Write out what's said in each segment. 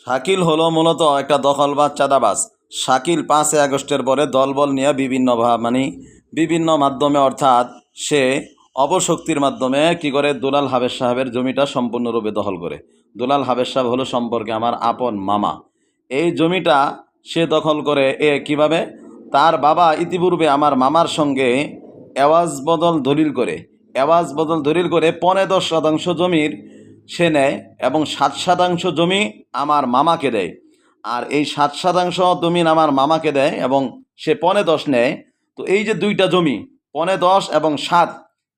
শাকিল হলো মূলত একটা দখলবাজ চাঁদাবাজ। শাকিল 5ই আগস্টের পরে দলবল নিয়ে বিভিন্ন মাধ্যমে অর্থাৎ সে অপশক্তির মাধ্যমে কি করে দুলাল হাবেজ সাহেবের জমিটা সম্পূর্ণরূপে দখল করে। দুলাল হাবেজ সাহেব হলো সম্পর্কে আমার আপন মামা। এই জমিটা সে দখল করে কিভাবে, তার বাবা ইতিপূর্বে আমার মামার সঙ্গে এওয়াজ বদল দলিল করে 15-10 শতাংশ জমির সে নেয় এবং 7 শতাংশ জমি আমার মামাকে দেয়। আর এই 7 শতাংশ জমি আমার মামাকে দেয় এবং সে 15-10 নেয়। তো এই যে দুইটা জমি 15-10 এবং 7,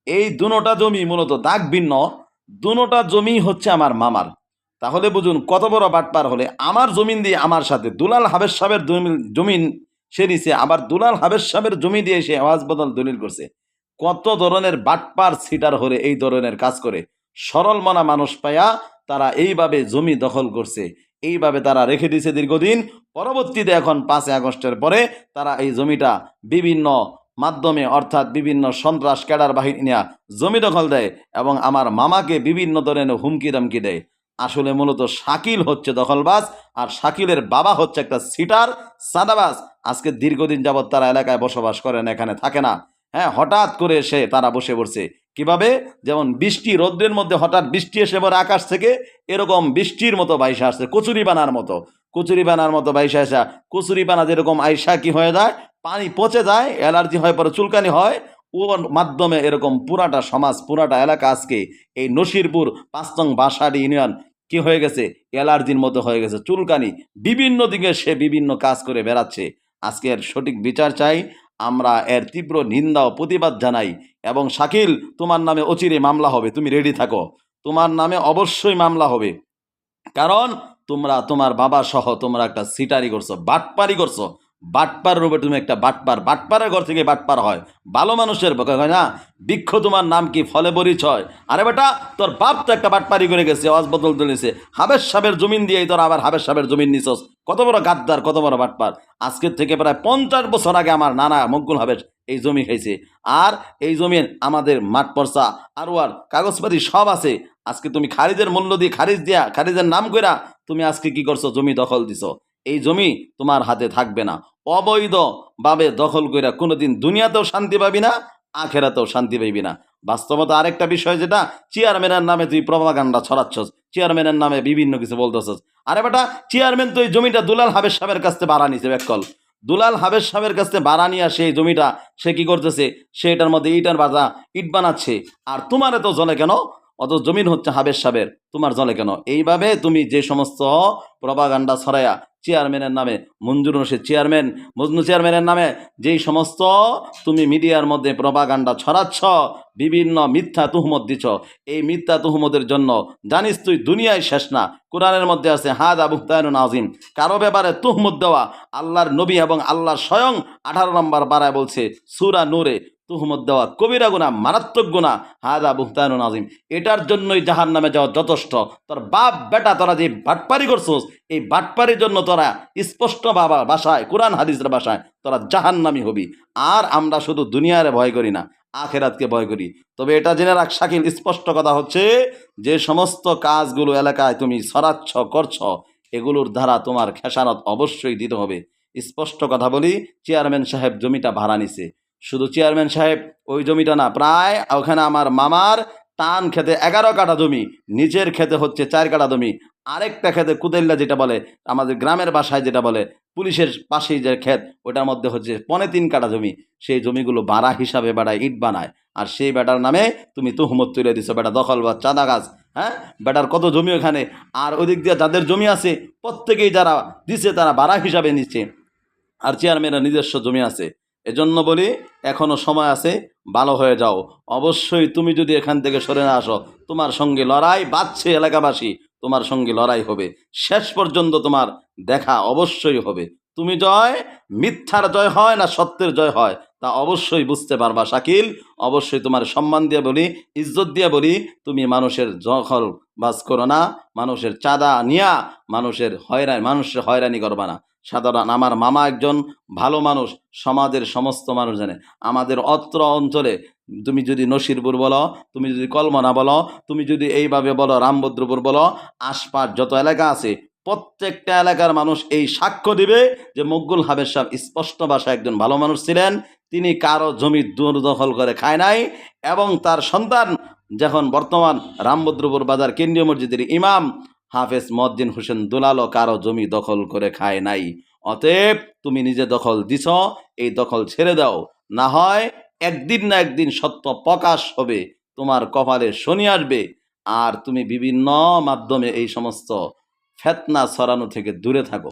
এই দুটা জমি মূলত দাগ ভিন্ন, দুটা জমি হচ্ছে আমার মামার। তাহলে বুঝুন কত বড় বাটপার হলে আমার জমিন দিয়ে আমার সাথে দুলাল হাবেজ সাহেবের জমিন সে নিছে, আবার দুলাল হাবেজ সাহেবের জমি দিয়ে সে আওয়াজ বদল দলিল করছে। কত ধরনের বাটপার সিটার হলে এই ধরনের কাজ করে। সরল মনা মানুষ পায়া তারা এইভাবে জমি দখল করছে, এইভাবে তারা রেখে দিয়েছে দীর্ঘদিন। পরবর্তীতে এখন 5ই আগস্টের পরে তারা এই জমিটা বিভিন্ন মাধ্যমে অর্থাৎ বিভিন্ন সন্ত্রাস ক্যাডার বাহিনী নিয়ে জমি দখল দেয় এবং আমার মামাকে বিভিন্ন ধরনের হুমকি দামকি দেয়। আসলে মূলত শাকিল হচ্ছে দখলবাজ, আর শাকিলের বাবা হচ্ছে একটা সিটার সাদাবাজ। আজকে দীর্ঘদিন যাবৎ তারা এলাকায় বসবাস করেন, এখানে থাকে না। হ্যাঁ, হঠাৎ করে এসে তারা বসে পড়ছে কিভাবে, যেমন বৃষ্টি রোদ্রের মধ্যে হঠাৎ বৃষ্টি এসে পড়ে আকাশ থেকে, এরকম বৃষ্টির মতো বাইসা আসছে, কচুরিপানার মতো বাইসা আসা। কচুরিপানা যেরকম আইসা কি হয়ে যায়, পানি পচে যায়, অ্যালার্জি হয়ে পরে চুলকানি হয়, ওর মাধ্যমে এরকম পুরাটা সমাজ পুরাটা এলাকা আজকে এই নসিরপুর 5 নং বাসাডি ইউনিয়ন কি হয়ে গেছে, অ্যালার্জির মতো হয়ে গেছে, চুলকানি বিভিন্ন দিকে সে বিভিন্ন কাজ করে বেড়াচ্ছে। আজকে এর সঠিক বিচার চাই, আমরা এর তীব্র নিন্দা ও প্রতিবাদ জানাই। এবং শাকিল, তোমার নামে অচিরে মামলা হবে, তুমি রেডি থাকো, তোমার নামে অবশ্যই মামলা হবে। কারণ তোমার বাবা সহ তোমরা একটা সিটারি করছো, বাটপারি করছো। বাটপার রূপে তুমি একটা বাটপারের ঘর থেকে বাটপার হয়, ভালো মানুষের হয় না। বৃক্ষ তোমার নাম কি, ফলে পরিচয়। আরে বেটা, তোর বাপ তো একটা বাটপারি করে গেছে, আওয়াজ বদল তুলেছে, হাবেজ সাহেবের জমিন দিয়েই তোর আবার হাবেজ সাহেবের জমিন নিছস। কত বড় গাদ্দার, কত বড় বাটপার। আজকের থেকে প্রায় 50 বছর আগে আমার নানা মকবুল হাবেজ এই জমি খাইছে। আর এই জমিন আমাদের মাঠ পর্চা আর কাগজপাতি সব আছে। আজকে তুমি খারিজের মূল্য দিয়ে খারিজের নাম কইরা তুমি আজকে কি করছো, জমি দখল দিছো। এই জমি তোমার হাতে থাকবে না। অবৈধভাবে দখল কইরা কোনোদিন দুনিয়াতেও শান্তি পাবি না, আখেরাতেও শান্তি পাইবি না। বাস্তবতা আরেকটা বিষয়, যেটা চেয়ারম্যানের নামে তুই প্রপাগান্ডা ছড়াচ্ছস, চেয়ারম্যানের নামে বিভিন্ন কিছু বলতেছস। আরে বেটা, চেয়ারম্যান তো এই জমিটা দুলাল হাবেজ সাহেবের কাছ থেকে ভাড়া নিছে ব্যাককল। দুলাল হাবেজ সাহেবের কাছ থেকে ভাড়া নিয়ে সেই জমিটা সে কি করতেছে, সেটার মধ্যে ইট বানাচ্ছে। আর তোমার এত জলে কেন, অত জমিন হচ্ছে হাবেজ সাহেবের, তোমার জলে কেন? এইভাবে তুমি যে সমস্ত প্রপাগান্ডা ছড়ায়া চেয়ারম্যানের নামে, মজনু চেয়ারম্যানের নামে যেই সমস্ত তুমি মিডিয়ার মধ্যে প্রপাগান্ডা ছড়াচ্ছ, বিভিন্ন মিথ্যা তুহমত দিছ, এই মিথ্যা তুহমতের জন্য জানিস তুই দুনিয়ায় শেষ না। কোরআনের মধ্যে আছে হাদা বুহতানুন আযীম, কারো ব্যাপারে তুহমত দেওয়া। আল্লাহর নবী এবং আল্লাহ স্বয়ং 18 নম্বর বারায় বলছে সূরা নূরে, তুহমত দেওয়া কবিরা গুনাহ, মারাত্মক গুনাহ, হাদা বুহতানুন আযীম। এটার জন্যই জাহান্নামে যাওয়া যথেষ্ট। তোর বাপ বেটা তোরা যে বাটপারি করছস, এই বাটপারির জন্য তোরা স্পষ্ট ভাষায় কোরআন হাদিসের ভাষায় তোরা জাহান্নামী হবি। আর আমরা শুধু দুনিয়ারে ভয় করি না, আখেরাতকে ভয় করি। তবে এটা জেনে রাখ শাকিল, স্পষ্ট কথা হচ্ছে, যে সমস্ত কাজগুলো এলাকায় তুমি ছড়াচ্ছ করছ, এগুলোর দ্বারা তোমার খেসারত অবশ্যই দিতে হবে। স্পষ্ট কথা বলি, চেয়ারম্যান সাহেব জমিটা ভাড়া নিছে। শুধু চেয়ারম্যান সাহেব ওই জমিটা না, প্রায় ওখানে আমার মামার টান খেতে 11 কাঠা জমি, নিচের খেতে হচ্ছে 4 কাঠা জমি, আরেকটা খেতে কুদেল্লা যেটা বলে, আমাদের গ্রামের বাসায় যেটা বলে পুলিশের পাশেই যে ক্ষেত, ওটার মধ্যে হচ্ছে 3.25 কাঠা জমি। সেই জমিগুলো ভাড়া হিসাবে বেড়ায় ইট বানায়। আর সেই বেটার নামে তুমি তুহমত তুলে দিছো, বেটা দখল বা চাঁদা গাছ। হ্যাঁ, বেটার কত জমি ওখানে। আর ওদিক দিয়ে যাদের জমি আছে প্রত্যেকেই যারা দিছে তারা ভাড়া হিসাবে নিচ্ছে, আর চেয়ারম্যানের নিজস্ব জমি আছে। এজন্য বলি, এখনো সময় আছে, ভালো হয়ে যাও। অবশ্যই তুমি যদি এখান থেকে সরে না আসো, তোমার সঙ্গে লড়াই বাঁধছে এলাকাবাসী, তোমার সঙ্গে লড়াই হবে, শেষ পর্যন্ত তোমার দেখা অবশ্যই হবে। তুমি মিথ্যার জয় হয় না সত্যের জয় হয়, তা অবশ্যই বুঝতে পারবা শাকিল। অবশ্যই তোমার সম্মান দিয়ে বলি, ইজ্জত দিয়ে বলি, তুমি মানুষের দখল বাজ করো না, মানুষের চাঁদা নিয়া মানুষের হয়রানি করবা না। সাধারণ আমার মামা একজন ভালো মানুষ, সমাজের সমস্ত মানুষ জানে। আমাদের অত্র অঞ্চলে তুমি যদি নসিরপুর বলো, তুমি যদি কলমনা বলো, তুমি যদি এইভাবে বলো রামভদ্রপুর বলো, আশপাশ যত এলাকা আছে প্রত্যেকটা এলাকার মানুষ এই সাক্ষ্য দিবে যে মকবুল হাবেজ সাহেব স্পষ্ট ভাষায় একজন ভালো মানুষ ছিলেন। তিনি কারো জমি দখল করে খায় নাই, এবং তার সন্তান যখন বর্তমান রামভদ্রপুর বাজার কেন্দ্রীয় মসজিদের ইমাম হাফেজ মুয়াজ্জিন হোসেন দুলালও কারো জমি দখল করে খায় নাই। অতএব তুমি নিজে দখল দিছ, এই দখল ছেড়ে দাও, না হয় একদিন না একদিন সত্য প্রকাশ হবে, তোমার কপালে শনি আসবে, আর তুমি বিভিন্ন মাধ্যমে এই সমস্ত ফেতনা ছড়ানো থেকে দূরে থাকো।